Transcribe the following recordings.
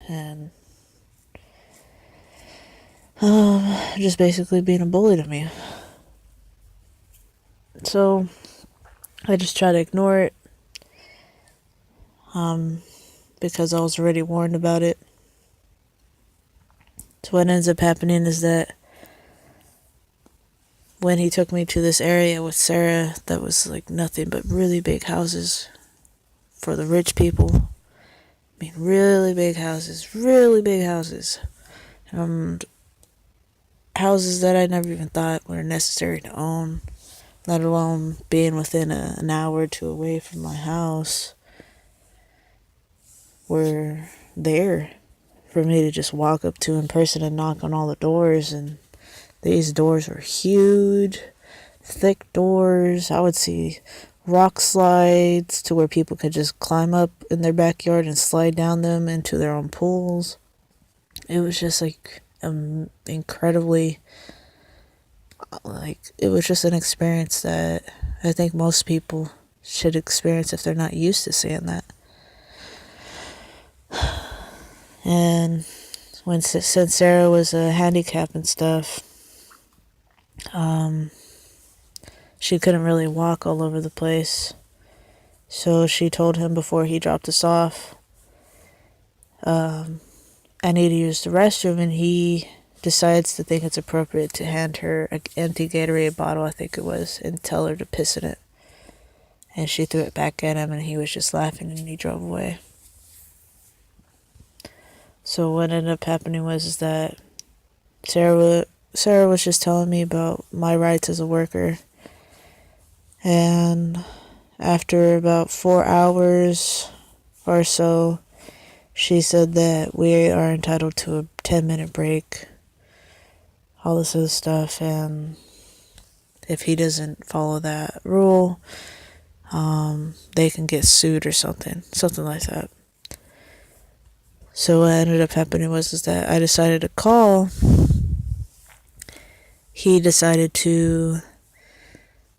and just basically being a bully to me. So I just try to ignore it, because I was already warned about it. So what ends up happening is that when he took me to this area with Sarah that was like nothing but really big houses for the rich people. I mean, really big houses, really big houses. And houses that I never even thought were necessary to own, let alone being within an hour or two away from my house, were there for me to just walk up to in person and knock on all the doors. And these doors were huge, thick doors. I would see rock slides to where people could just climb up in their backyard and slide down them into their own pools. It was just like incredibly, like, it was just an experience that I think most people should experience if they're not used to seeing that. And since Sarah was a handicap and stuff, she couldn't really walk all over the place. So she told him before he dropped us off, I need to use the restroom, and he decides to think it's appropriate to hand her an empty Gatorade bottle, I think it was, and tell her to piss in it. And she threw it back at him, and he was just laughing, and he drove away. So what ended up happening was that Sarah was just telling me about my rights as a worker. And after about 4 hours or so, she said that we are entitled to a 10-minute break, all this other stuff, and if he doesn't follow that rule, they can get sued or something like that. So what ended up happening was that I decided to call. He decided to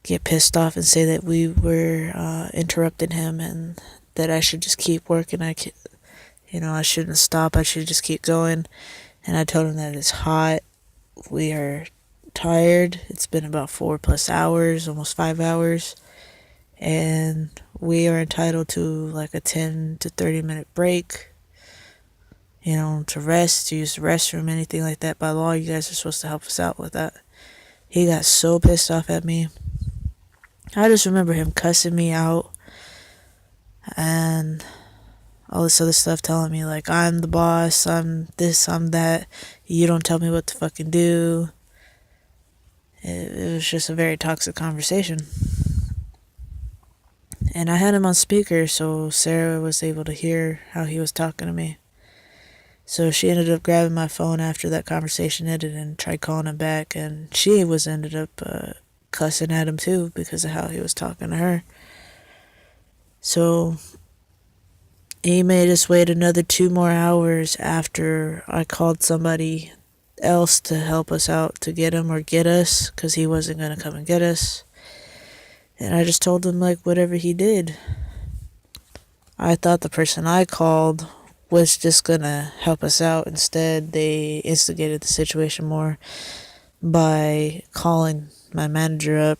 get pissed off and say that we were interrupting him and that I should just keep working. I shouldn't stop. I should just keep going. And I told him that it's hot. We are tired. It's been about 4+ hours, almost 5 hours. And we are entitled to like a 10 to 30 minute break, to rest, to use the restroom, anything like that. By law, you guys are supposed to help us out with that. He got so pissed off at me. I just remember him cussing me out and all this other stuff, telling me like I'm the boss, I'm this, I'm that, you don't tell me what to fucking do. It was just a very toxic conversation. And I had him on speaker, so Sarah was able to hear how he was talking to me. So she ended up grabbing my phone after that conversation ended and tried calling him back, and she ended up cussing at him too because of how he was talking to her. So he made us wait another 2 more hours after I called somebody else to help us out to get him or get us, because he wasn't going to come and get us. And I just told him, like, whatever he did. I thought the person I called was just going to help us out. Instead, they instigated the situation more by calling my manager up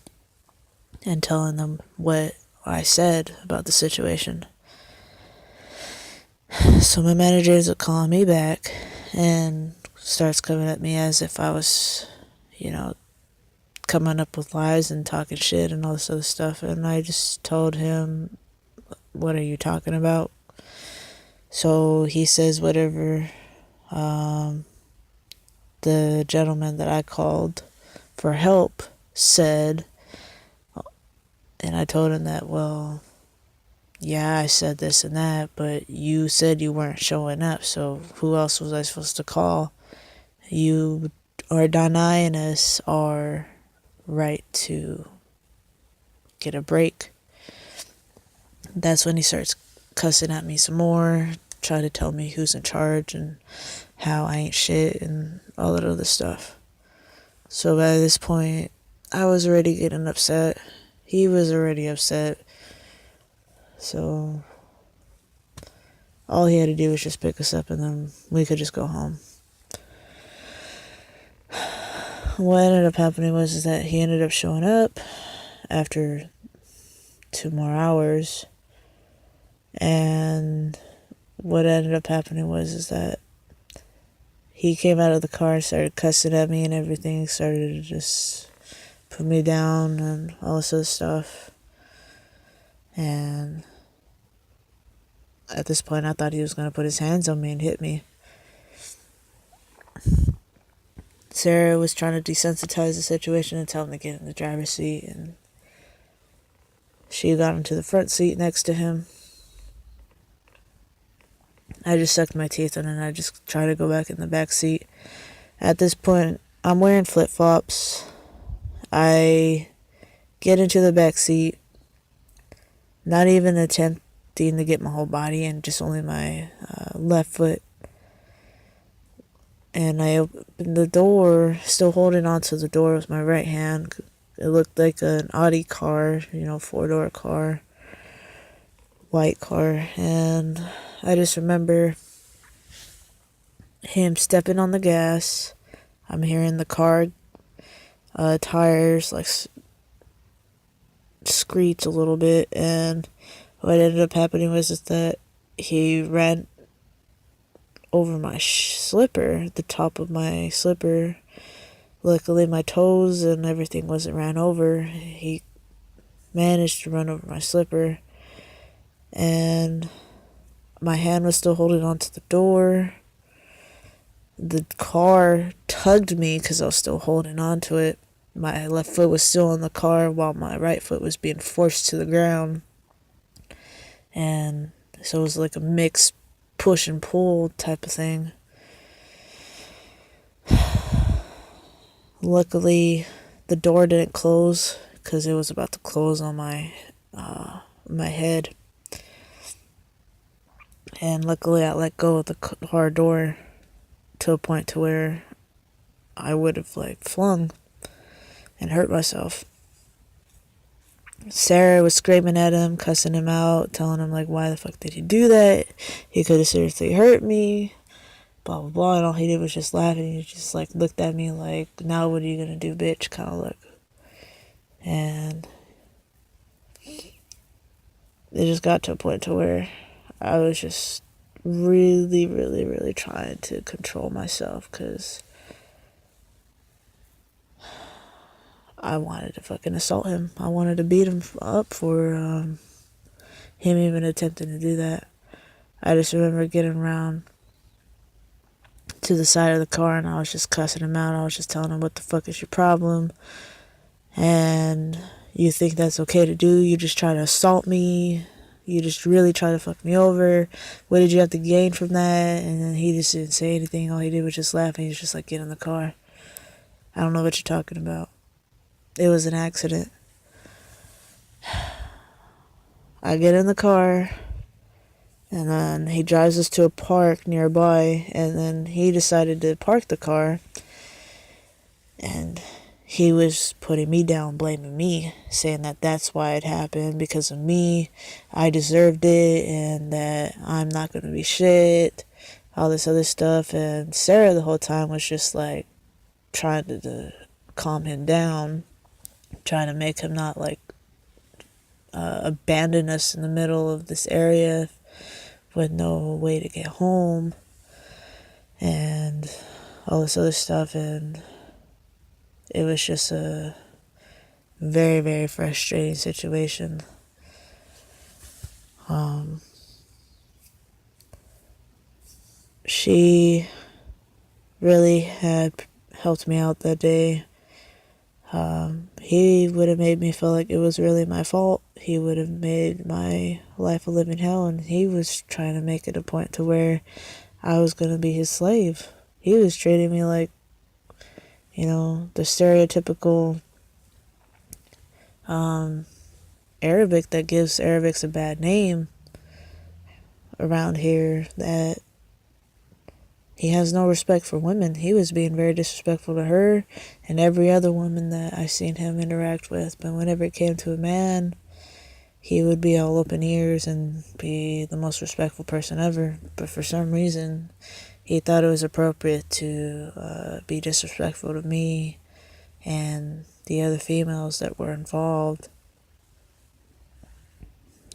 and telling them what I said about the situation. So my manager ends up calling me back and starts coming at me as if I was, coming up with lies and talking shit and all this other stuff. And I just told him, what are you talking about? So he says whatever the gentleman that I called for help said. And I told him that, well, yeah, I said this and that, but you said you weren't showing up, so who else was I supposed to call? You are denying us our right to get a break. That's when he starts cussing at me some more, trying to tell me who's in charge and how I ain't shit and all that other stuff. So by this point, I was already getting upset. He was already upset. So All he had to do was just pick us up and then we could just go home. What ended up happening was that he ended up showing up after 2 more hours, and what ended up happening was that he came out of the car and started cussing at me and everything, started to just put me down and all this other stuff. And at this point, I thought he was going to put his hands on me and hit me. Sarah was trying to desensitize the situation and tell him to get in the driver's seat, and she got into the front seat next to him. I just sucked my teeth in and I just tried to go back in the back seat. At this point, I'm wearing flip-flops. I get into the back seat, not even attempting to get my whole body in, just only my left foot. And I opened the door, still holding onto the door with my right hand. It looked like an Audi car, 4-door car, white car. And I just remember him stepping on the gas. I'm hearing the car tires like screech a little bit. And what ended up happening was that he ran over my slipper, the top of my slipper. Luckily, my toes and everything wasn't ran over. He managed to run over my slipper, and my hand was still holding onto the door. The car tugged me because I was still holding onto it. My left foot was still in the car while my right foot was being forced to the ground. And so it was like a mixed push and pull type of thing. Luckily, the door didn't close because it was about to close on my head. And luckily, I let go of the car door to a point to where I would have flung and hurt myself. Sarah was screaming at him, cussing him out, telling him why the fuck did he do that? He could have seriously hurt me, blah blah blah. And all he did was just laugh, and he just looked at me now what are you gonna do, bitch, kind of look. And it just got to a point to where I was just really, really, really trying to control myself, because I wanted to fucking assault him. I wanted to beat him up for him even attempting to do that. I just remember getting around to the side of the car and I was just cussing him out. I was just telling him, what the fuck is your problem? And you think that's okay to do? You just try to assault me. You just really try to fuck me over. What did you have to gain from that? And then he just didn't say anything. All he did was just laugh, and he was just get in the car. I don't know what you're talking about. It was an accident. I get in the car, and then he drives us to a park nearby, and then he decided to park the car, and he was putting me down, blaming me, saying that that's why it happened, because of me, I deserved it, and that I'm not going to be shit, all this other stuff. And Sarah the whole time was just trying to calm him down, trying to make him not abandon us in the middle of this area with no way to get home and all this other stuff. And it was just a very, very frustrating situation. She really had helped me out that day. He would have made me feel like it was really my fault. He would have made my life a living hell, and he was trying to make it a point to where I was going to be his slave. He was treating me like, the stereotypical Arabic that gives Arabics a bad name around here, that he has no respect for women. He was being very disrespectful to her and every other woman that I seen him interact with. But whenever it came to a man, he would be all open ears and be the most respectful person ever. But for some reason, he thought it was appropriate to be disrespectful to me and the other females that were involved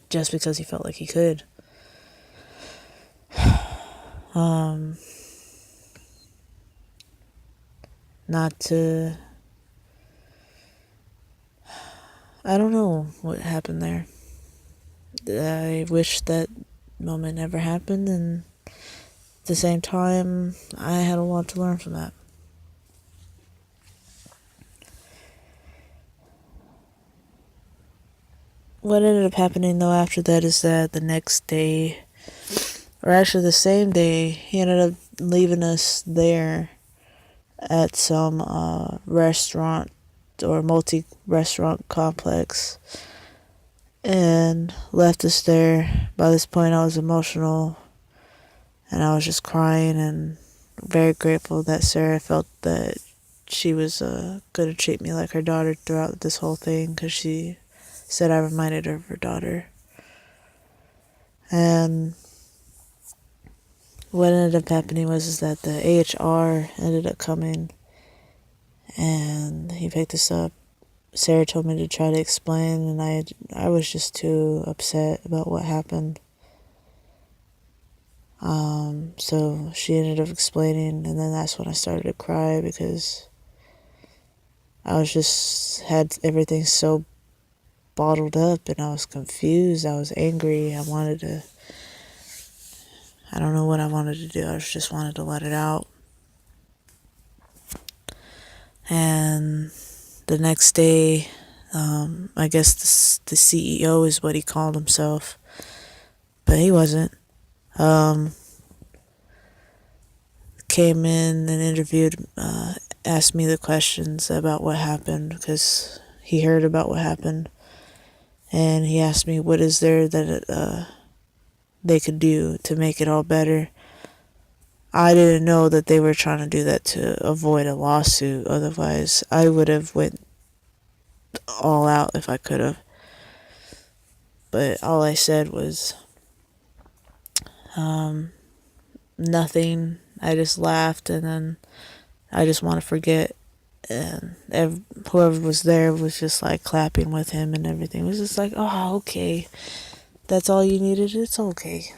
just because he felt like he could. Not to... I don't know what happened there. I wish that moment never happened, and at the same time, I had a lot to learn from that. What ended up happening, though, after that is that the next day, or actually the same day, he ended up leaving us there at some restaurant or multi-restaurant complex and left us there. By this point, I was emotional and I was just crying and very grateful that Sarah felt that she was going to treat me like her daughter throughout this whole thing, because she said I reminded her of her daughter. And what ended up happening was that the AHR ended up coming and he picked us up. Sarah told me to try to explain, and I was just too upset about what happened. So she ended up explaining, and then that's when I started to cry, because I was just had everything so bottled up, and I was confused. I was angry. I don't know what I wanted to do. I just wanted to let it out. And the next day, I guess the CEO is what he called himself, but he wasn't. Came in and interviewed, asked me the questions about what happened, because he heard about what happened, and he asked me what is there that they could do to make it all better. I didn't know that they were trying to do that to avoid a lawsuit. Otherwise, I would have went all out if I could have. But all I said was nothing. I just laughed, and then I just want to forget. And whoever was there was just like clapping with him and everything. It was just like, oh, okay. That's all you needed? It's okay.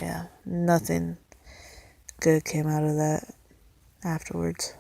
Yeah, nothing good came out of that afterwards.